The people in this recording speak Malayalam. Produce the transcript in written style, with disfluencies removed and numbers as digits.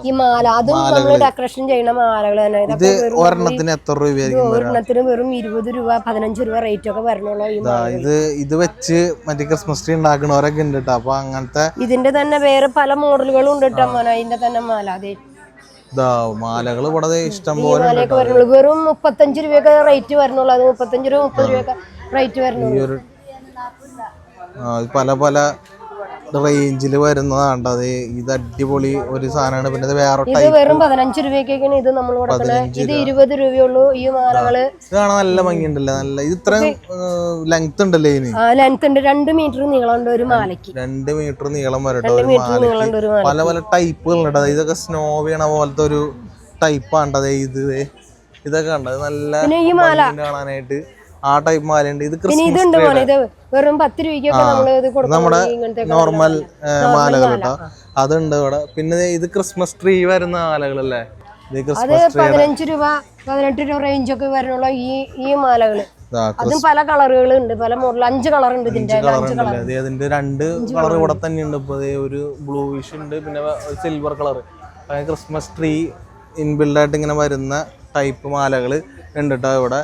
ഈ മാല അതും നമ്മൾ ഡെക്കറേഷൻ ചെയ്യുന്ന മാലകൾ തന്നെ. ഒരെണ്ണത്തിന് എത്ര രൂപയായിരിക്കും? ഒരെണ്ണത്തിന് വെറും 20 രൂപ 15 രൂപ റേറ്റ് ഒക്കെ വരണുള്ളൂ. ഇത് വെച്ച് മറ്റേ ക്രിസ്മസ് ട്രീ ഉണ്ടാക്കണവരൊക്കെ ഉണ്ട് കേട്ടോ. അപ്പൊ അങ്ങനത്തെ ഇതിന്റെ തന്നെ വേറെ പല മോഡലുകളും ഉണ്ട് കേട്ടോ മോനെ. അതിന്റെ തന്നെ മാല അതെ മാലകൾ ഇവിടെ ഇഷ്ടം പോലെ വെറും 35 രൂപയൊക്കെ റേറ്റ് വരണുള്ളൂ. അത് 35 രൂപ 30 രൂപയൊക്കെ റേറ്റ് വരണുള്ളൂ. പല പല റേഞ്ചിൽ വരുന്നതാണ്. അത് ഇത് അടിപൊളി ഒരു സാധനമാണ്. പിന്നെ ഇത് വെറും 15 രൂപയ്ക്കൊക്കെയാണ് ഇത് നമ്മൾ കൊടുക്കുന്നത്. ഇത് 20 രൂപയുള്ളൂ. ഈ മാലകള് കാണാൻ നല്ല ഭംഗിയുണ്ടല്ലോ. നല്ല ഇത് ഇത്രയും ലെങ്ത് ഉണ്ടല്ലേ ഇതിന്? ലെങ്ത് ഉണ്ട്. 2 മീറ്റർ നീളമുണ്ട് ഒരു മാലയ്ക്ക്. 2 മീറ്റർ നീളം വരട്ടെ. പല പല ടൈപ്പുകളുണ്ട്. ഇതൊക്കെ സ്നോ വീണ പോലത്തെ ഒരു ടൈപ്പാണ്ടത്. ഇതൊക്കെ കണ്ടത് നല്ല കാണാനായിട്ട്. ആ ടൈപ്പ് മാലയുണ്ട്. ഇത് വെറും 10 രൂപയ്ക്കൊക്കെ നമ്മുടെ നോർമൽ മാലകൾ കേട്ടോ. അതുണ്ട് ഇവിടെ. പിന്നെ ഇത് ക്രിസ്മസ് ട്രീ വരുന്ന മാലകളല്ലേ? അത് 15 രൂപ 18 രൂപ റേഞ്ച് ഒക്കെ വരണുള്ള ഈ മാലകള്. അതും പല കളറുകളുണ്ട്. പല മോഡൽ 5 കളർ ഉണ്ട് ഇതിന്റെ. അതിന്റെ 2 കളർ ഇവിടെ തന്നെ ഉണ്ട്. ഇപ്പൊ ഒരു ബ്ലൂയിഷ് ഉണ്ട്, പിന്നെ silver colour. Christmas tree inbuilt ആയിട്ട് ഇങ്ങനെ വരുന്ന ടൈപ്പ് മാലകൾ ഉണ്ട് കേട്ടോ ഇവിടെ.